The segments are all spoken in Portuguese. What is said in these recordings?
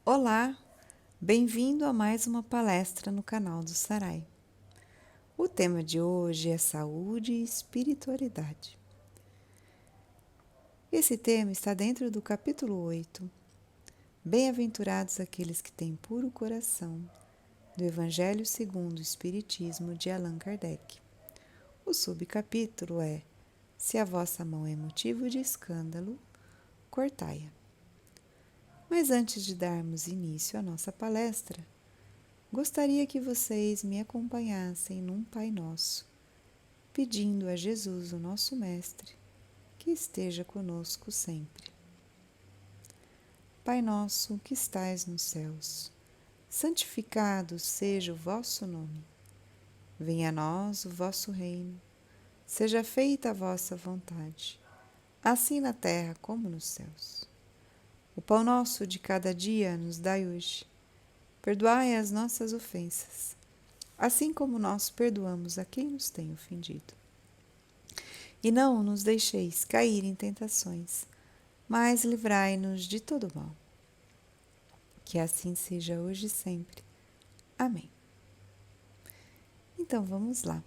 Olá, bem-vindo a mais uma palestra no canal do Sarai. O tema de hoje é saúde e espiritualidade. Esse tema está dentro do capítulo 8, Bem-aventurados aqueles que têm puro coração, do Evangelho segundo o Espiritismo de Allan Kardec. O subcapítulo é Se a vossa mão é motivo de escândalo, cortai-a. Mas antes de darmos início à nossa palestra, gostaria que vocês me acompanhassem num Pai Nosso, pedindo a Jesus, o nosso Mestre, que esteja conosco sempre. Pai nosso que estais nos céus, santificado seja o vosso nome. Venha a nós o vosso reino, seja feita a vossa vontade, assim na terra como nos céus. O pão nosso de cada dia nos dai hoje. Perdoai as nossas ofensas, assim como nós perdoamos a quem nos tem ofendido. E não nos deixeis cair em tentações, mas livrai-nos de todo mal. Que assim seja hoje e sempre. Amém. Então vamos lá.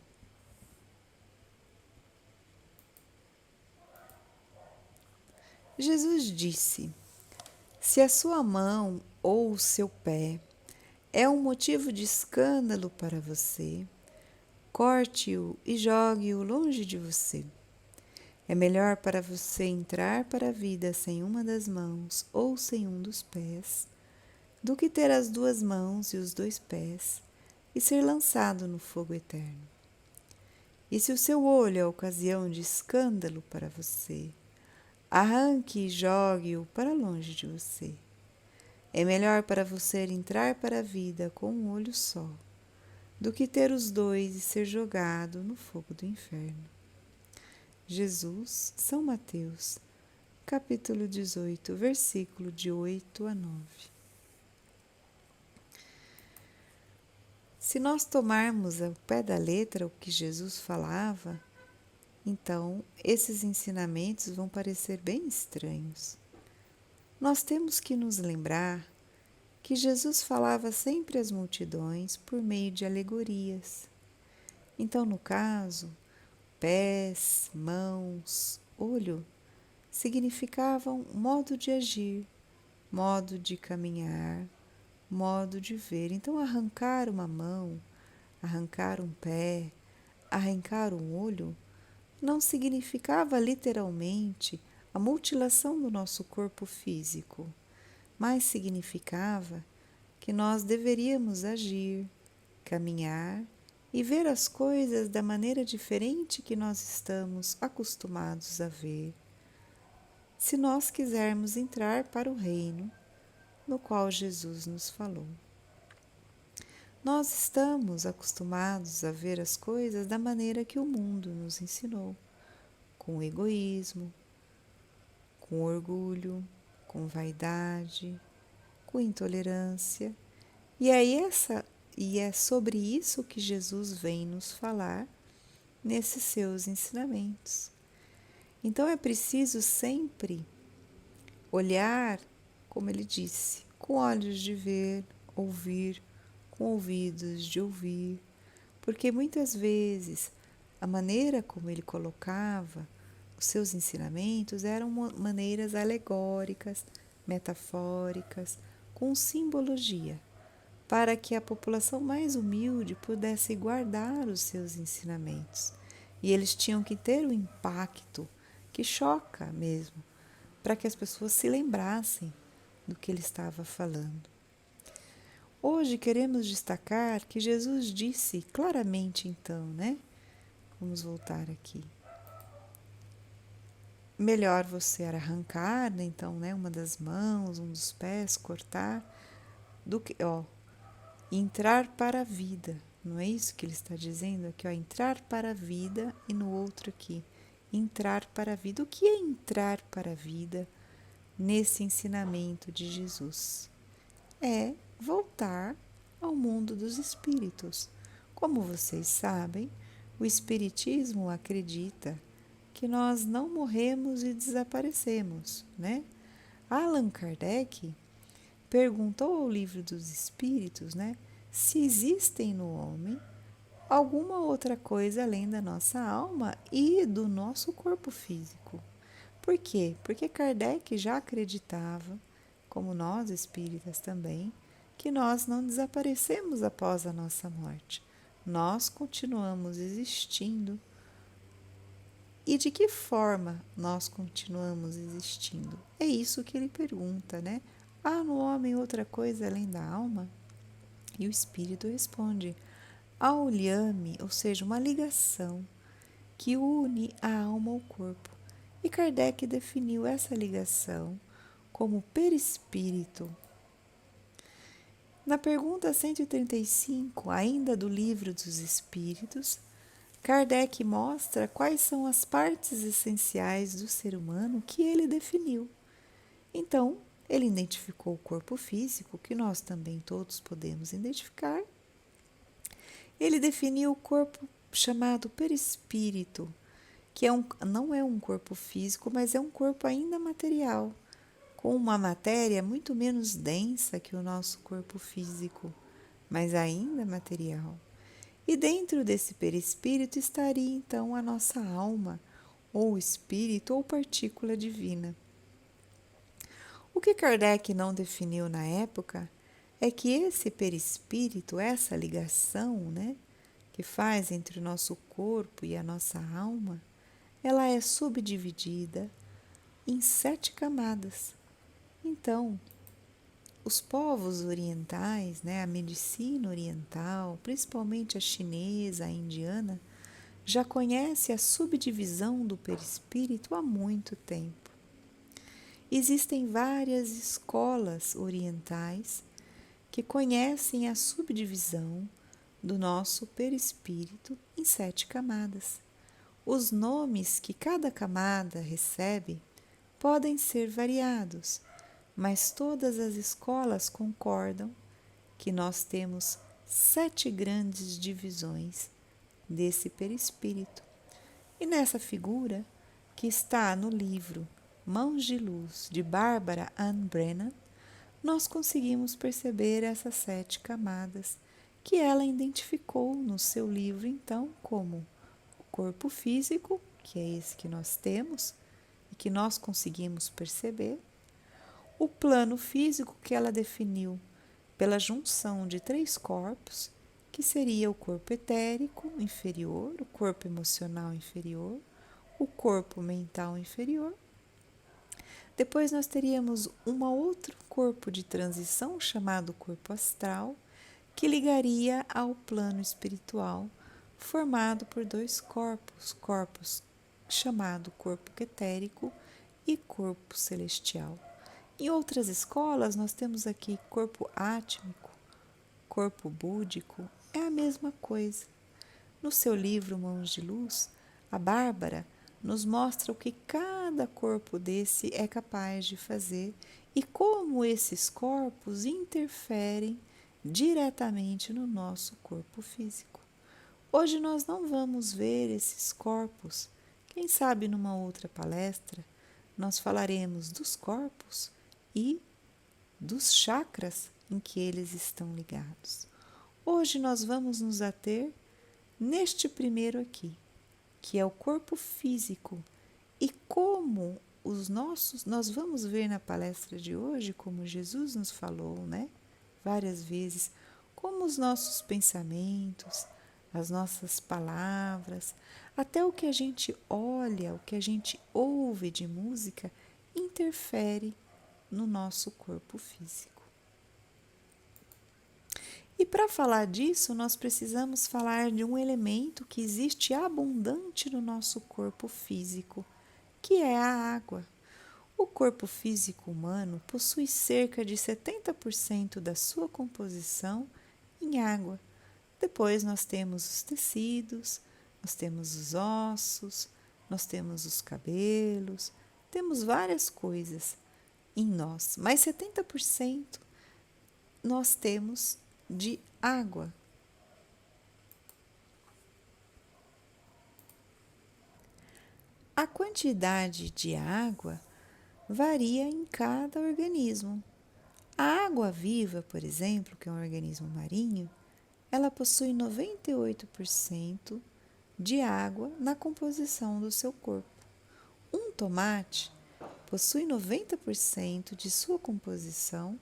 Jesus disse: se a sua mão ou o seu pé é um motivo de escândalo para você, corte-o e jogue-o longe de você. É melhor para você entrar para a vida sem uma das mãos ou sem um dos pés, do que ter as duas mãos e os dois pés e ser lançado no fogo eterno. E se o seu olho é ocasião de escândalo para você, arranque e jogue-o para longe de você. É melhor para você entrar para a vida com um olho só, do que ter os dois e ser jogado no fogo do inferno. Jesus, São Mateus, capítulo 18, versículo de 8 a 9. Se nós tomarmos ao pé da letra o que Jesus falava, então esses ensinamentos vão parecer bem estranhos. Nós temos que nos lembrar que Jesus falava sempre às multidões por meio de alegorias. Então, no caso, pés, mãos, olho significavam modo de agir, modo de caminhar, modo de ver. Então, arrancar uma mão, arrancar um pé, arrancar um olho, não significava literalmente a mutilação do nosso corpo físico, mas significava que nós deveríamos agir, caminhar e ver as coisas da maneira diferente que nós estamos acostumados a ver, se nós quisermos entrar para o reino no qual Jesus nos falou. Nós estamos acostumados a ver as coisas da maneira que o mundo nos ensinou, com egoísmo, com orgulho, com vaidade, com intolerância. E é sobre isso que Jesus vem nos falar nesses seus ensinamentos. Então é preciso sempre olhar, como ele disse, com olhos de ver, ouvir, com ouvidos de ouvir, porque muitas vezes a maneira como ele colocava os seus ensinamentos eram maneiras alegóricas, metafóricas, com simbologia, para que a população mais humilde pudesse guardar os seus ensinamentos. E eles tinham que ter um impacto que choca mesmo, para que as pessoas se lembrassem do que ele estava falando. Hoje queremos destacar que Jesus disse claramente então, né? Vamos voltar aqui. Melhor você arrancar, né, então, né, uma das mãos, um dos pés, cortar, do que, entrar para a vida. Não é isso que ele está dizendo aqui, entrar para a vida, e no outro aqui, entrar para a vida. O que é entrar para a vida nesse ensinamento de Jesus? É voltar ao mundo dos espíritos. Como vocês sabem, o espiritismo acredita que nós não morremos e desaparecemos, né? Allan Kardec perguntou ao livro dos Espíritos, né, se existem no homem alguma outra coisa além da nossa alma e do nosso corpo físico. Por quê? Porque Kardec já acreditava, como nós espíritas também, que nós não desaparecemos após a nossa morte. Nós continuamos existindo. E de que forma nós continuamos existindo? É isso que ele pergunta, né? Há no homem outra coisa além da alma? E o espírito responde: há o liame, ou seja, uma ligação que une a alma ao corpo. E Kardec definiu essa ligação como perispírito. Na pergunta 135, ainda do Livro dos Espíritos, Kardec mostra quais são as partes essenciais do ser humano que ele definiu. Então, ele identificou o corpo físico, que nós também todos podemos identificar. Ele definiu o corpo chamado perispírito, que não é um corpo físico, mas é um corpo ainda material, com uma matéria muito menos densa que o nosso corpo físico, mas ainda material. E dentro desse perispírito estaria então a nossa alma, ou espírito, ou partícula divina. O que Kardec não definiu na época é que esse perispírito, essa ligação, né, que faz entre o nosso corpo e a nossa alma, ela é subdividida em 7 camadas. Então, os povos orientais, né, a medicina oriental, principalmente a chinesa, a indiana, já conhece a subdivisão do perispírito há muito tempo. Existem várias escolas orientais que conhecem a subdivisão do nosso perispírito em 7 camadas. Os nomes que cada camada recebe podem ser variados, mas todas as escolas concordam que nós temos 7 grandes divisões desse perispírito. E nessa figura, que está no livro Mãos de Luz, de Barbara Ann Brennan, nós conseguimos perceber essas 7 camadas que ela identificou no seu livro, então, como o corpo físico, que é esse que nós temos e que nós conseguimos perceber, o plano físico que ela definiu pela junção de 3 corpos, que seria o corpo etérico inferior, o corpo emocional inferior, o corpo mental inferior. Depois nós teríamos um outro corpo de transição chamado corpo astral, que ligaria ao plano espiritual, formado por 2 corpos chamado corpo etérico e corpo celestial. Em outras escolas, nós temos aqui corpo átmico, corpo búdico, é a mesma coisa. No seu livro Mãos de Luz, a Bárbara nos mostra o que cada corpo desse é capaz de fazer e como esses corpos interferem diretamente no nosso corpo físico. Hoje nós não vamos ver esses corpos. Quem sabe numa outra palestra nós falaremos dos corpos e dos chakras em que eles estão ligados. Hoje nós vamos nos ater neste primeiro aqui, que é o corpo físico, e como nós vamos ver na palestra de hoje, como Jesus nos falou, né, várias vezes, como os nossos pensamentos, as nossas palavras, até o que a gente olha, o que a gente ouve de música, interfere no nosso corpo físico. E para falar disso, nós precisamos falar de um elemento que existe abundante no nosso corpo físico, que é a água. O corpo físico humano possui cerca de 70% da sua composição em água. Depois nós temos os tecidos, nós temos os ossos, nós temos os cabelos, temos várias coisas em nós, mas 70% nós temos de água. A quantidade de água varia em cada organismo. A água viva, por exemplo, que é um organismo marinho, ela possui 98% de água na composição do seu corpo. Um tomate possui 90% de sua composição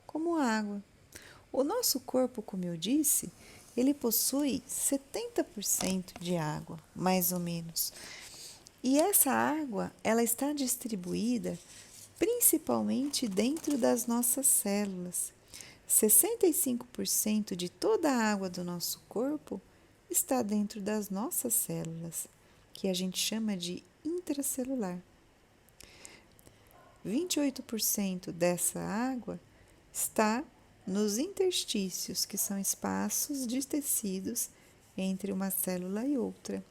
como água. O nosso corpo, como eu disse, ele possui 70% de água, mais ou menos. E essa água, ela está distribuída principalmente dentro das nossas células. 65% de toda a água do nosso corpo está dentro das nossas células, que a gente chama de intracelular. 28% dessa água está nos interstícios, que são espaços de tecidos entre uma célula e outra,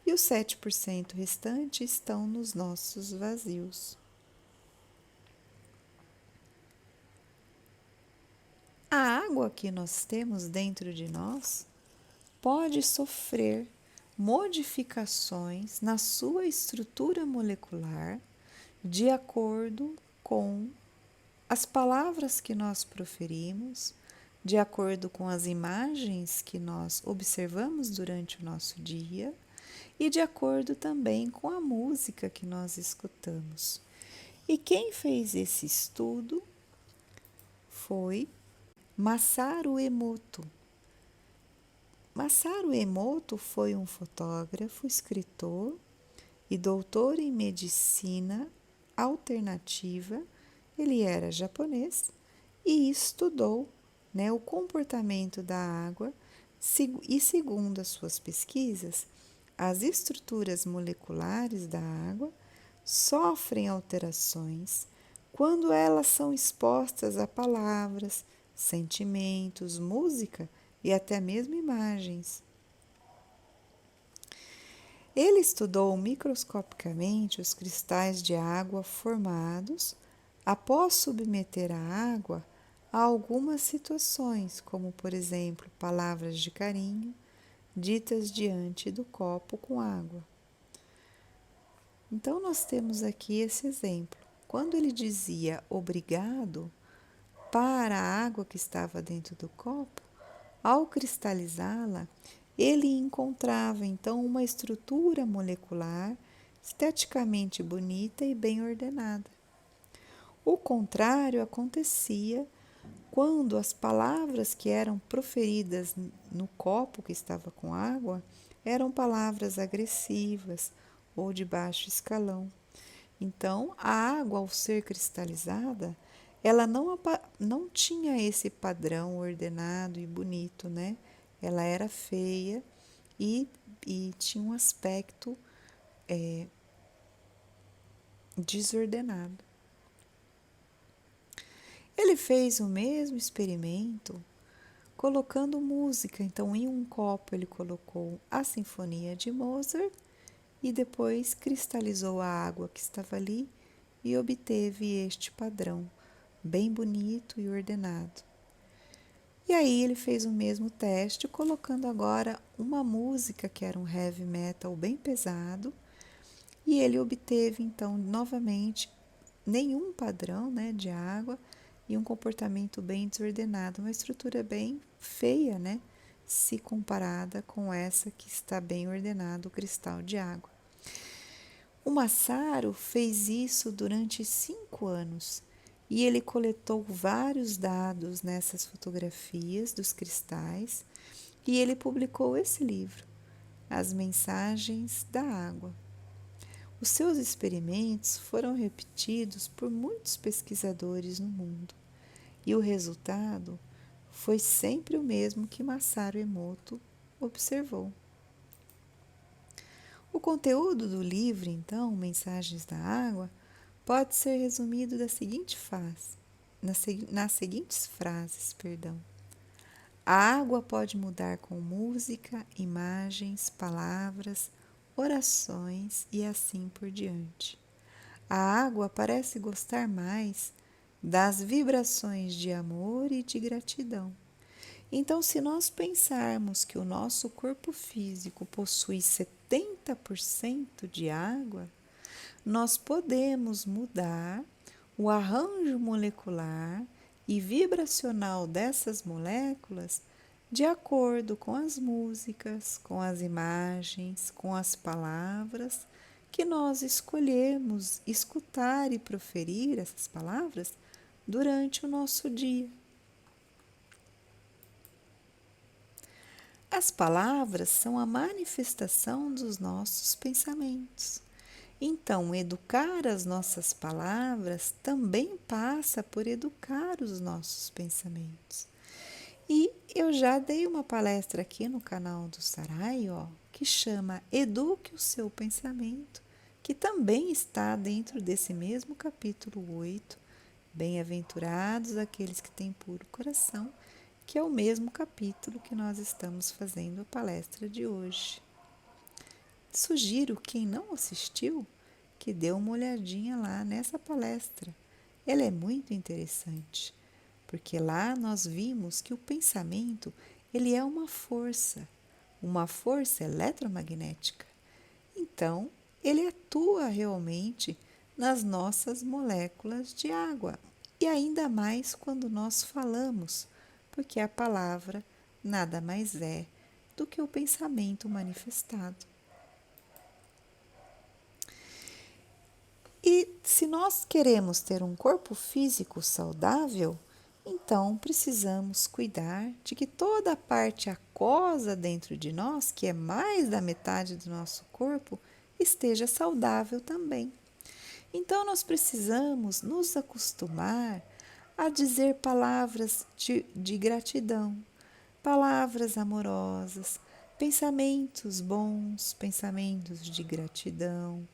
e os 7% restantes estão nos nossos vazios. A água que nós temos dentro de nós pode sofrer modificações na sua estrutura molecular de acordo com as palavras que nós proferimos, de acordo com as imagens que nós observamos durante o nosso dia e de acordo também com a música que nós escutamos. E quem fez esse estudo foi Masaru Emoto. Masaru Emoto foi um fotógrafo, escritor e doutor em medicina alternativa. Ele era japonês e estudou, o comportamento da água e, segundo as suas pesquisas, as estruturas moleculares da água sofrem alterações quando elas são expostas a palavras, sentimentos, música e até mesmo imagens. Ele estudou microscopicamente os cristais de água formados após submeter a água a algumas situações, como por exemplo palavras de carinho ditas diante do copo com água. Então nós temos aqui esse exemplo. Quando ele dizia obrigado para a água que estava dentro do copo, ao cristalizá-la, ele encontrava então uma estrutura molecular esteticamente bonita e bem ordenada. O contrário acontecia quando as palavras que eram proferidas no copo que estava com água eram palavras agressivas ou de baixo escalão. Então, a água, ao ser cristalizada, ela não tinha esse padrão ordenado e bonito, né? Ela era feia e tinha um aspecto desordenado. Ele fez o mesmo experimento colocando música. Então, em um copo ele colocou a Sinfonia de Mozart e depois cristalizou a água que estava ali e obteve este padrão bem bonito e ordenado. E aí ele fez o mesmo teste, colocando agora uma música que era um heavy metal bem pesado, e ele obteve então novamente nenhum padrão, de água e um comportamento bem desordenado, uma estrutura bem feia, se comparada com essa que está bem ordenado, o cristal de água. O Masaru fez isso durante 5 anos e ele coletou vários dados nessas fotografias dos cristais e ele publicou esse livro, As Mensagens da Água. Os seus experimentos foram repetidos por muitos pesquisadores no mundo e o resultado foi sempre o mesmo que Masaru Emoto observou. O conteúdo do livro, então, Mensagens da Água, pode ser resumido nas seguintes frases. A água pode mudar com música, imagens, palavras, orações e assim por diante. A água parece gostar mais das vibrações de amor e de gratidão. Então, se nós pensarmos que o nosso corpo físico possui 70% de água, nós podemos mudar o arranjo molecular e vibracional dessas moléculas de acordo com as músicas, com as imagens, com as palavras que nós escolhemos escutar e proferir essas palavras durante o nosso dia. As palavras são a manifestação dos nossos pensamentos. Então, educar as nossas palavras também passa por educar os nossos pensamentos. E eu já dei uma palestra aqui no canal do Sarai, que chama Eduque o Seu Pensamento, que também está dentro desse mesmo capítulo 8, Bem-aventurados aqueles que têm puro coração, que é o mesmo capítulo que nós estamos fazendo a palestra de hoje. Sugiro quem não assistiu que dê uma olhadinha lá nessa palestra. Ela é muito interessante, porque lá nós vimos que o pensamento ele é uma força eletromagnética. Então, ele atua realmente nas nossas moléculas de água, e ainda mais quando nós falamos, porque a palavra nada mais é do que o pensamento manifestado. E se nós queremos ter um corpo físico saudável, então precisamos cuidar de que toda a parte aquosa dentro de nós, que é mais da metade do nosso corpo, esteja saudável também. Então nós precisamos nos acostumar a dizer palavras de gratidão, palavras amorosas, pensamentos bons, pensamentos de gratidão.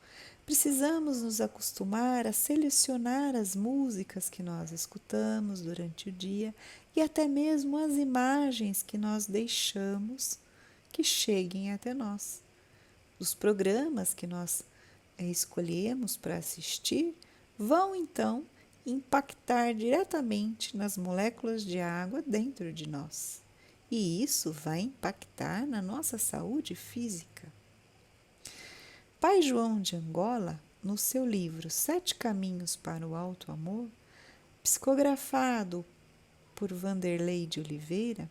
Precisamos nos acostumar a selecionar as músicas que nós escutamos durante o dia e até mesmo as imagens que nós deixamos que cheguem até nós. Os programas que nós escolhemos para assistir vão então impactar diretamente nas moléculas de água dentro de nós. E isso vai impactar na nossa saúde física. Pai João de Angola, no seu livro 7 Caminhos para o Alto Amor, psicografado por Vanderlei de Oliveira,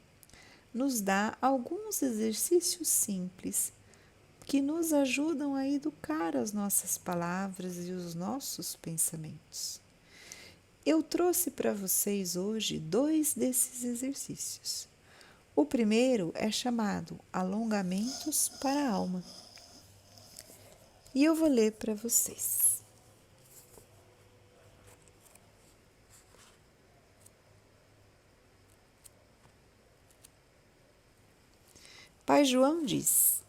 nos dá alguns exercícios simples que nos ajudam a educar as nossas palavras e os nossos pensamentos. Eu trouxe para vocês hoje 2 desses exercícios. O primeiro é chamado Alongamentos para a Alma. E eu vou ler para vocês. Pai João diz: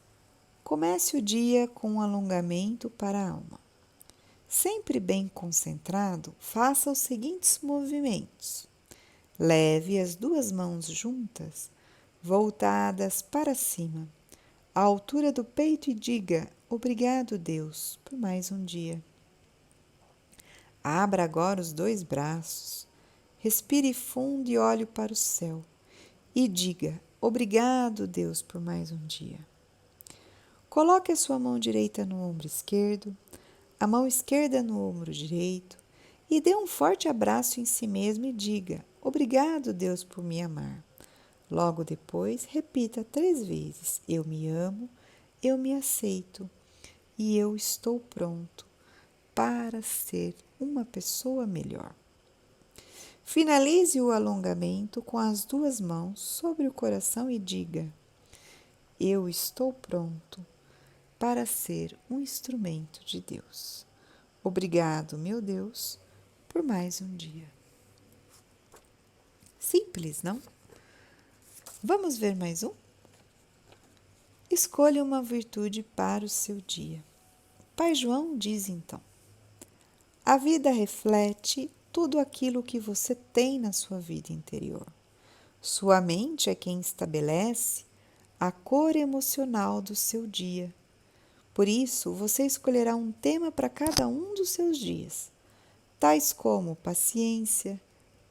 comece o dia com um alongamento para a alma. Sempre bem concentrado, faça os seguintes movimentos. Leve as 2 mãos juntas, voltadas para cima, à altura do peito e diga: obrigado, Deus, por mais um dia. Abra agora os 2 braços, respire fundo e olhe para o céu e diga: obrigado, Deus, por mais um dia. Coloque a sua mão direita no ombro esquerdo, a mão esquerda no ombro direito e dê um forte abraço em si mesmo e diga: obrigado, Deus, por me amar. Logo depois, repita 3 vezes: eu me amo, eu me aceito e eu estou pronto para ser uma pessoa melhor. Finalize o alongamento com as 2 mãos sobre o coração e diga: eu estou pronto para ser um instrumento de Deus. Obrigado, meu Deus, por mais um dia. Simples, não? Vamos ver mais um? Escolha uma virtude para o seu dia. Pai João diz então: a vida reflete tudo aquilo que você tem na sua vida interior. Sua mente é quem estabelece a cor emocional do seu dia. Por isso, você escolherá um tema para cada um dos seus dias, tais como paciência,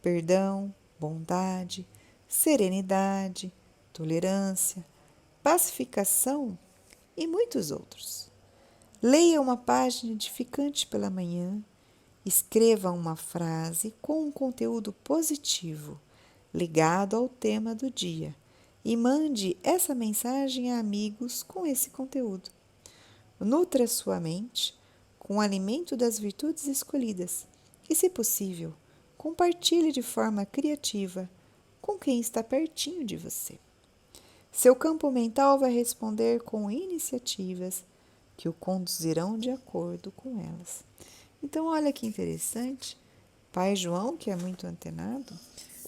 perdão, bondade, serenidade, tolerância, pacificação e muitos outros. Leia uma página edificante pela manhã Escreva uma frase com um conteúdo positivo, ligado ao tema do dia, e mande essa mensagem a amigos com esse conteúdo. Nutra sua mente com o alimento das virtudes escolhidas e, se possível, compartilhe de forma criativa com quem está pertinho de você. Seu campo mental vai responder com iniciativas que o conduzirão de acordo com elas. Então, olha que interessante. Pai João, que é muito antenado,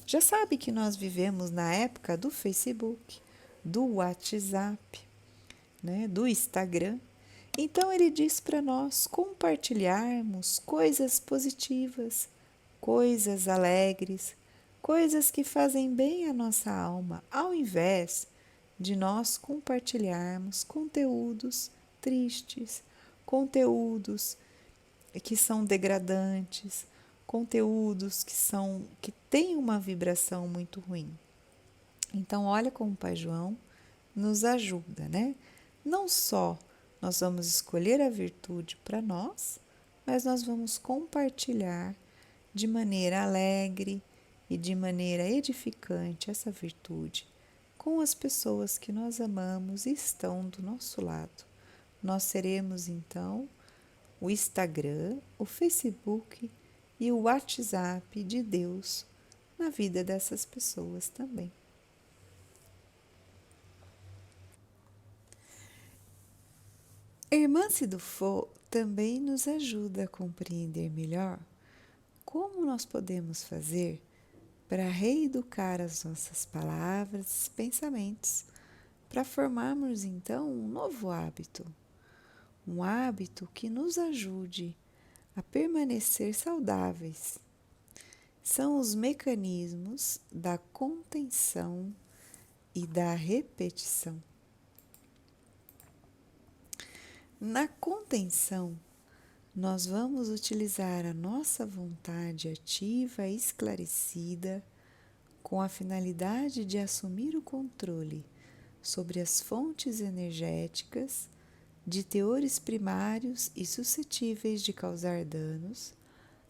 já sabe que nós vivemos na época do Facebook, do WhatsApp, né, do Instagram. Então, ele diz para nós compartilharmos coisas positivas, coisas alegres, coisas que fazem bem à nossa alma, ao invés de nós compartilharmos conteúdos tristes, conteúdos que são degradantes, conteúdos que têm uma vibração muito ruim. Então, olha como o Pai João nos ajuda, né? Não só nós vamos escolher a virtude para nós, mas nós vamos compartilhar de maneira alegre e de maneira edificante essa virtude com as pessoas que nós amamos e estão do nosso lado. Nós seremos então o Instagram, o Facebook e o WhatsApp de Deus na vida dessas pessoas também. A irmã Cidufo também nos ajuda a compreender melhor como nós podemos fazer para reeducar as nossas palavras e pensamentos, para formarmos então um novo hábito, um hábito que nos ajude a permanecer saudáveis. São os mecanismos da contenção e da repetição. Na contenção, nós vamos utilizar a nossa vontade ativa e esclarecida com a finalidade de assumir o controle sobre as fontes energéticas de teores primários e suscetíveis de causar danos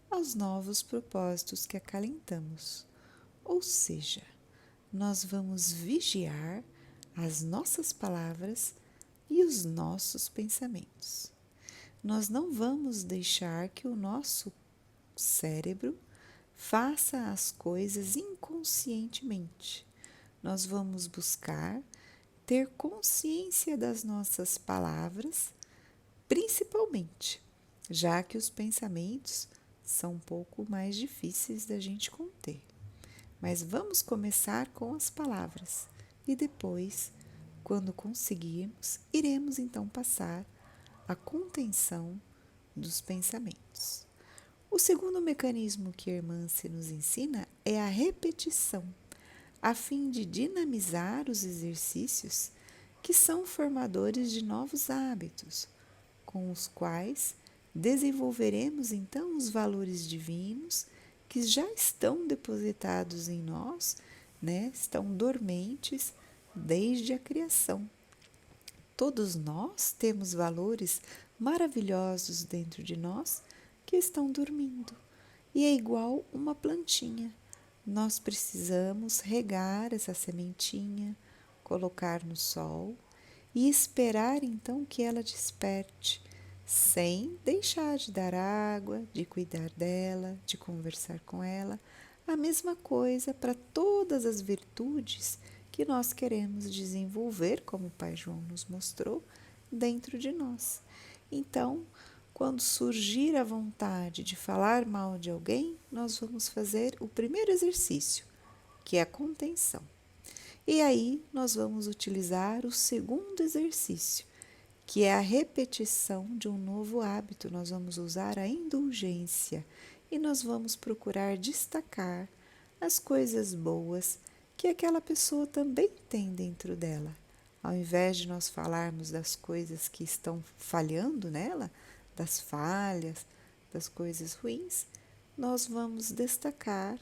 aos novos propósitos que acalentamos. Ou seja, nós vamos vigiar as nossas palavras e os nossos pensamentos. Nós não vamos deixar que o nosso cérebro faça as coisas inconscientemente. Nós vamos buscar ter consciência das nossas palavras, principalmente, já que os pensamentos são um pouco mais difíceis da gente conter. Mas vamos começar com as palavras e depois, quando conseguirmos, iremos então passar à contenção dos pensamentos. O segundo mecanismo que a irmã se nos ensina é a repetição, a fim de dinamizar os exercícios que são formadores de novos hábitos, com os quais desenvolveremos então os valores divinos que já estão depositados em nós, né? Estão dormentes desde a criação. Todos nós temos valores maravilhosos dentro de nós que estão dormindo. E é igual uma plantinha. Nós precisamos regar essa sementinha, colocar no sol e esperar então que ela desperte, sem deixar de dar água, de cuidar dela, de conversar com ela. A mesma coisa para todas as virtudes que nós queremos desenvolver, como o Pai João nos mostrou, dentro de nós. Então, quando surgir a vontade de falar mal de alguém, nós vamos fazer o primeiro exercício, que é a contenção. E aí nós vamos utilizar o segundo exercício, que é a repetição de um novo hábito. Nós vamos usar a indulgência e nós vamos procurar destacar as coisas boas que aquela pessoa também tem dentro dela. Ao invés de nós falarmos das coisas que estão falhando nela, das falhas, das coisas ruins, nós vamos destacar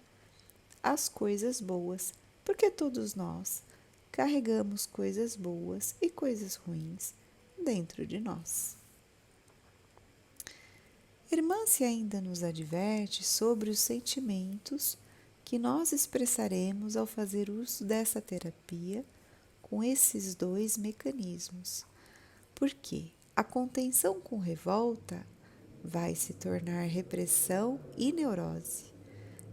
as coisas boas, porque todos nós carregamos coisas boas e coisas ruins dentro de nós. Hermância ainda nos adverte sobre os sentimentos que nós expressaremos ao fazer uso dessa terapia com esses dois mecanismos. Porque a contenção com revolta vai se tornar repressão e neurose.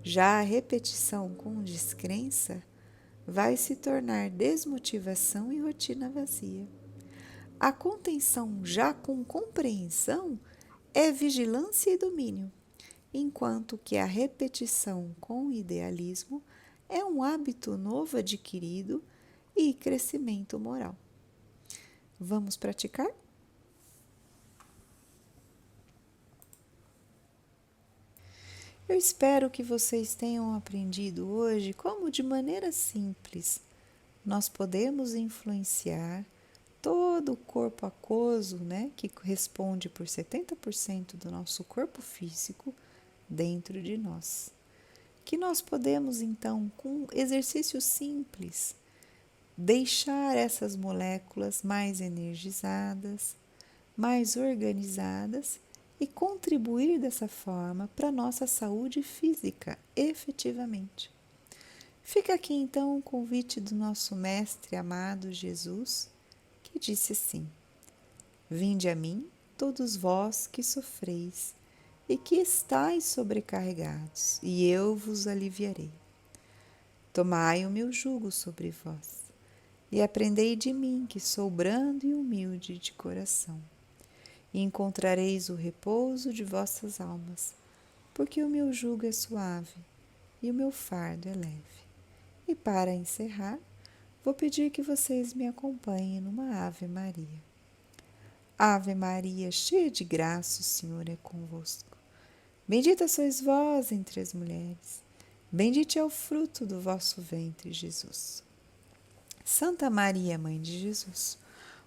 Já a repetição com descrença vai se tornar desmotivação e rotina vazia. A contenção já com compreensão é vigilância e domínio, enquanto que a repetição com idealismo é um hábito novo adquirido e crescimento moral. Vamos praticar? Eu espero que vocês tenham aprendido hoje como, de maneira simples, nós podemos influenciar todo o corpo aquoso, né, que responde por 70% do nosso corpo físico dentro de nós. Que nós podemos, então, com exercícios simples, deixar essas moléculas mais energizadas, mais organizadas e contribuir dessa forma para a nossa saúde física, efetivamente. Fica aqui então o convite do nosso Mestre amado Jesus, que disse assim: Vinde a mim, todos vós que sofreis e que estáis sobrecarregados, e eu vos aliviarei. Tomai o meu jugo sobre vós, e aprendei de mim, que sou brando e humilde de coração, e encontrareis o repouso de vossas almas, porque o meu jugo é suave e o meu fardo é leve. E para encerrar, vou pedir que vocês me acompanhem numa Ave Maria. Ave Maria, cheia de graça, o Senhor é convosco. Bendita sois vós entre as mulheres, bendito é o fruto do vosso ventre, Jesus. Santa Maria, Mãe de Jesus,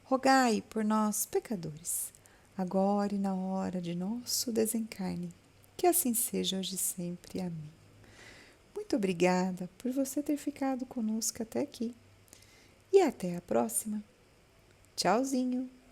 rogai por nós, pecadores, agora e na hora de nosso desencarne. Que assim seja hoje e sempre. Amém. Muito obrigada por você ter ficado conosco até aqui. E até a próxima. Tchauzinho!